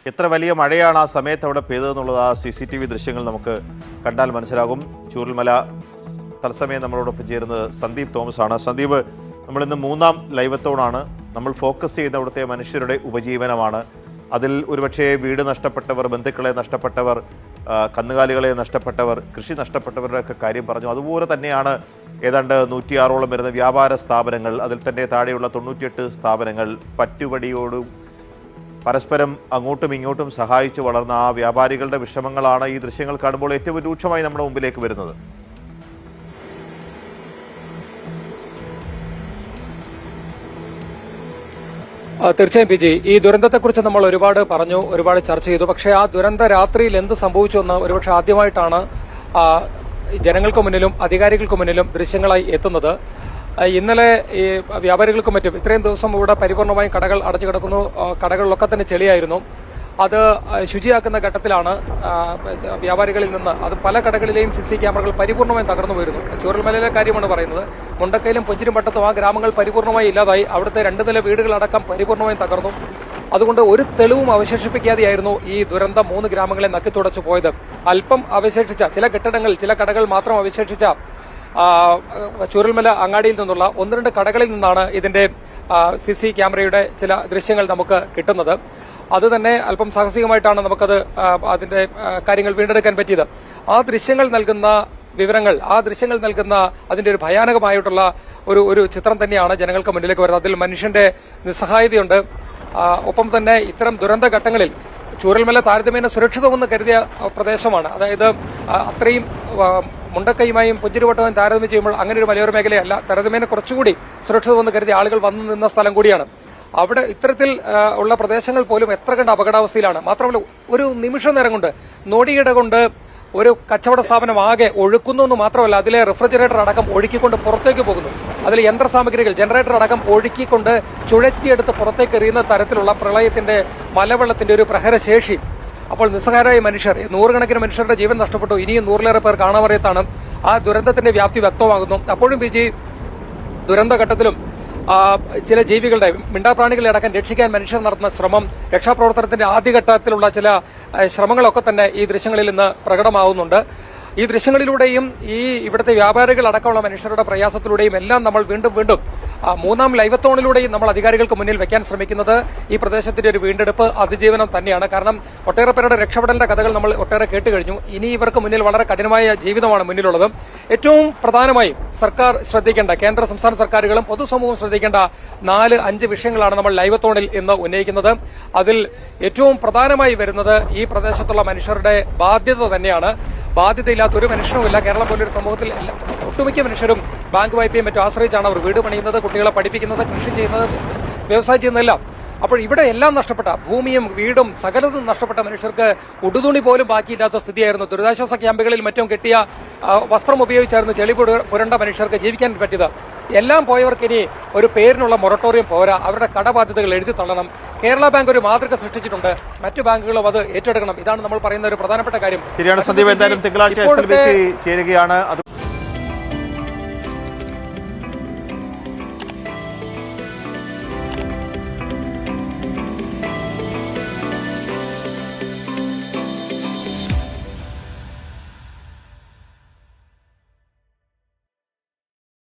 എത്ര വലിയ മഴയാണ് ആ സമയത്ത് അവിടെ പെയ്തതെന്നുള്ളത് ആ CCTV ദൃശ്യങ്ങൾ നമുക്ക് കണ്ടാൽ മനസ്സിലാകും. ചൂരൽമല തത്സമയം നമ്മളോടൊപ്പം ചേരുന്നത് സന്ദീപ് തോമസ് ആണ്. സന്ദീപ്, നമ്മളിന്ന് 3ാം ലൈവത്തോണാണ്. നമ്മൾ ഫോക്കസ് ചെയ്യുന്ന അവിടുത്തെ മനുഷ്യരുടെ ഉപജീവനമാണ്. അതിൽ ഒരുപക്ഷെ വീട് നഷ്ടപ്പെട്ടവർ, ബന്ധുക്കളെ നഷ്ടപ്പെട്ടവർ, കന്നുകാലികളെ നഷ്ടപ്പെട്ടവർ, കൃഷി നഷ്ടപ്പെട്ടവരുടെയൊക്കെ കാര്യം പറഞ്ഞു. അതുപോലെ തന്നെയാണ് ഏതാണ്ട് 106ഓളം വരുന്ന വ്യാപാര സ്ഥാപനങ്ങൾ, അതിൽ തന്നെ താഴെയുള്ള 98 സ്ഥാപനങ്ങൾ പറ്റുപടിയോടും പരസ്പരം അങ്ങോട്ടും ഇങ്ങോട്ടും സഹായിച്ചു വളർന്ന ആ വ്യാപാരികളുടെ വിഷമങ്ങളാണ് ഈ ദൃശ്യങ്ങൾ കാണുമ്പോൾ ഏറ്റവും രൂക്ഷമായി നമ്മുടെ മുമ്പിലേക്ക് വരുന്നത്. തീർച്ചയായും പി ജി, ഈ ദുരന്തത്തെക്കുറിച്ച് നമ്മൾ ഒരുപാട് പറഞ്ഞു, ഒരുപാട് ചർച്ച ചെയ്തു. പക്ഷേ ആ ദുരന്ത രാത്രിയിൽ എന്ത് സംഭവിച്ചു എന്ന് ഒരുപക്ഷെ ആദ്യമായിട്ടാണ് ജനങ്ങൾക്ക് മുന്നിലും അധികാരികൾക്ക് മുന്നിലും ദൃശ്യങ്ങളായി എത്തുന്നത്. ഇന്നലെ ഈ വ്യാപാരികൾക്കും മറ്റും ഇത്രയും ദിവസം ഇവിടെ പരിപൂർണമായും കടകൾ അടഞ്ഞു കിടക്കുന്നു. കടകളിലൊക്കെ തന്നെ ചെളിയായിരുന്നു. അത് ശുചിയാക്കുന്ന ഘട്ടത്തിലാണ് വ്യാപാരികളിൽ നിന്ന് അത് പല കടകളിലെയും CC ക്യാമറകൾ പരിപൂർണമായും തകർന്നു വരുന്നു. ചൂരൽമലയിലെ കാര്യമാണ് പറയുന്നത്. മുണ്ടക്കയിലും പുഞ്ചിരിമട്ടത്തും ആ ഗ്രാമങ്ങൾ പരിപൂർണമായി ഇല്ലാതായി. അവിടുത്തെ 2 നില വീടുകളടക്കം പരിപൂർണമായും തകർന്നു. അതുകൊണ്ട് ഒരു തെളിവും അവശേഷിപ്പിക്കാതെയായിരുന്നു ഈ ദുരന്തം 3 ഗ്രാമങ്ങളെ നക്കിത്തുടച്ചു പോയത്. അല്പം അവശേഷിച്ച ചില കെട്ടിടങ്ങൾ, ചില കടകൾ മാത്രം അവശേഷിച്ച ചൂരൽമല അങ്ങാടിയിൽ നിന്നുള്ള 1-2 കടകളിൽ നിന്നാണ് ഇതിന്റെ CC ക്യാമറയുടെ ചില ദൃശ്യങ്ങൾ നമുക്ക് കിട്ടുന്നത്. അത് തന്നെ അല്പം സാഹസികമായിട്ടാണ് നമുക്കത് അതിന്റെ കാര്യങ്ങൾ വീണ്ടെടുക്കാൻ പറ്റിയത്. ആ ദൃശ്യങ്ങൾ നൽകുന്ന വിവരങ്ങൾ, ആ ദൃശ്യങ്ങൾ നൽകുന്ന അതിന്റെ ഒരു ഭയാനകമായിട്ടുള്ള ഒരു ചിത്രം തന്നെയാണ് ജനങ്ങൾക്ക് മുന്നിലേക്ക് വരുന്നത്. അതിൽ മനുഷ്യന്റെ നിസ്സഹായതയുണ്ട്. ഒപ്പം തന്നെ ഇത്തരം ദുരന്ത ഘട്ടങ്ങളിൽ ചൂരൽമല താരതമ്യേന സുരക്ഷിതമെന്ന് കരുതിയ പ്രദേശമാണ്. അതായത് അത്രയും മുണ്ടക്കൈയുമായും പുഞ്ചിരിവട്ടവും താരതമ്യം ചെയ്യുമ്പോൾ അങ്ങനെ ഒരു മലയോര മേഖലയല്ല. താരതമ്യേന കുറച്ചുകൂടി സുരക്ഷിതമെന്ന് കരുതിയ ആളുകൾ വന്നു നിന്ന സ്ഥലം കൂടിയാണ്. അവിടെ ഇത്തരത്തിൽ ഉള്ള പ്രദേശങ്ങൾ പോലും എത്ര കണ്ട് അപകടാവസ്ഥയിലാണ്. മാത്രമല്ല, ഒരു നിമിഷ നേരം കൊണ്ട്, നോടിയിട കൊണ്ട് ഒരു കച്ചവട സ്ഥാപനം ആകെ ഒഴുക്കുന്നു എന്ന് മാത്രമല്ല, അതിലെ റെഫ്രിജറേറ്റർ അടക്കം ഒഴുക്കിക്കൊണ്ട് പുറത്തേക്ക് പോകുന്നു. അതിൽ യന്ത്രസാമഗ്രികൾ, ജനറേറ്റർ അടക്കം ഒഴുക്കിക്കൊണ്ട് ചുഴറ്റിയെടുത്ത് പുറത്തേക്ക് എറിയുന്ന തരത്തിലുള്ള പ്രളയത്തിന്റെ മലവെള്ളത്തിന്റെ ഒരു പ്രഹരശേഷി. അപ്പോൾ നിസ്സഹായരായ മനുഷ്യർ, 100 കണക്കിന് മനുഷ്യരുടെ ജീവൻ നഷ്ടപ്പെട്ടു. ഇനിയും 100-ലേറെ പേർ കാണാമറിയത്താണ്. ആ ദുരന്തത്തിന്റെ വ്യാപ്തി വ്യക്തമാകുന്നു. അപ്പോഴും PG, ദുരന്തഘട്ടത്തിലും ചില ജീവികളുടെ, മിണ്ടാപ്രാണികളെ അടക്കം രക്ഷിക്കാൻ മനുഷ്യർ നടത്തുന്ന ശ്രമം, രക്ഷാപ്രവർത്തനത്തിന്റെ ആദ്യഘട്ടത്തിലുള്ള ചില ശ്രമങ്ങളൊക്കെ തന്നെ ഈ ദൃശ്യങ്ങളിൽ നിന്ന് പ്രകടമാവുന്നുണ്ട്. ഈ ദൃശ്യങ്ങളിലൂടെയും ഈ ഇവിടുത്തെ വ്യാപാരികൾ അടക്കമുള്ള മനുഷ്യരുടെ പ്രയാസത്തിലൂടെയും എല്ലാം നമ്മൾ വീണ്ടും 3ാം ലൈവത്തോണിലൂടെയും നമ്മൾ അധികാരികൾക്ക് മുന്നിൽ വെക്കാൻ ശ്രമിക്കുന്നത് ഈ പ്രദേശത്തിന്റെ ഒരു വീണ്ടെടുപ്പ്, അതിജീവനം തന്നെയാണ്. കാരണം ഒട്ടേറെ പേരുടെ രക്ഷപ്പെടലിന്റെ കഥകൾ നമ്മൾ ഒട്ടേറെ കേട്ട് കഴിഞ്ഞു. ഇനി ഇവർക്ക് മുന്നിൽ വളരെ കഠിനമായ ജീവിതമാണ് മുന്നിലുള്ളത്. ഏറ്റവും പ്രധാനമായും സർക്കാർ ശ്രദ്ധിക്കേണ്ട, കേന്ദ്ര സംസ്ഥാന സർക്കാരുകളും പൊതുസമൂഹവും ശ്രദ്ധിക്കേണ്ട 4-5 വിഷയങ്ങളാണ് നമ്മൾ ലൈവത്തോണിൽ ഇന്ന് ഉന്നയിക്കുന്നത്. അതിൽ ഏറ്റവും പ്രധാനമായി വരുന്നത് ഈ പ്രദേശത്തുള്ള മനുഷ്യരുടെ ബാധ്യത തന്നെയാണ്. ബാധ്യതയില്ലാത്ത ഒരു മനുഷ്യനുമില്ല. കേരളം പോലൊരു സമൂഹത്തിൽ ഒട്ടുമിക്ക മനുഷ്യരും ബാങ്ക് വായ്പയും മറ്റും ആശ്രയിച്ചാണ് അവർ വീട് പണിയുന്നത്, കുട്ടികളെ പഠിപ്പിക്കുന്നത്, കൃഷി ചെയ്യുന്നത്, വ്യവസായം ചെയ്യുന്നതെല്ലാം. അപ്പോൾ ഇവിടെ എല്ലാം നഷ്ടപ്പെട്ട, ഭൂമിയും വീടും സകലതും നഷ്ടപ്പെട്ട മനുഷ്യർക്ക് ഉടുതുണി പോലും ബാക്കിയില്ലാത്ത സ്ഥിതിയായിരുന്നു. ദുരിതാശ്വാസ ക്യാമ്പുകളിൽ മറ്റും കെട്ടിയ വസ്ത്രം ഉപയോഗിച്ചായിരുന്നു ചെളി പുരണ്ട മനുഷ്യർക്ക് ജീവിക്കാൻ പറ്റിയത്. എല്ലാം പോയവർക്ക് ഇനി ഒരു പേരിനുള്ള മൊറട്ടോറിയം പോരാ. അവരുടെ കടബാധ്യതകൾ എഴുതി തള്ളണം. കേരള ബാങ്ക് ഒരു മാതൃക സൃഷ്ടിച്ചിട്ടുണ്ട്. മറ്റു ബാങ്കുകളും അത് ഏറ്റെടുക്കണം. ഇതാണ് നമ്മൾ പറയുന്ന ഒരു പ്രധാനപ്പെട്ട കാര്യം. ശരിയാണ് സന്ദീപ്. എന്തായാലും തിങ്കളാഴ്ച SLBC ചേരുകയാണ്.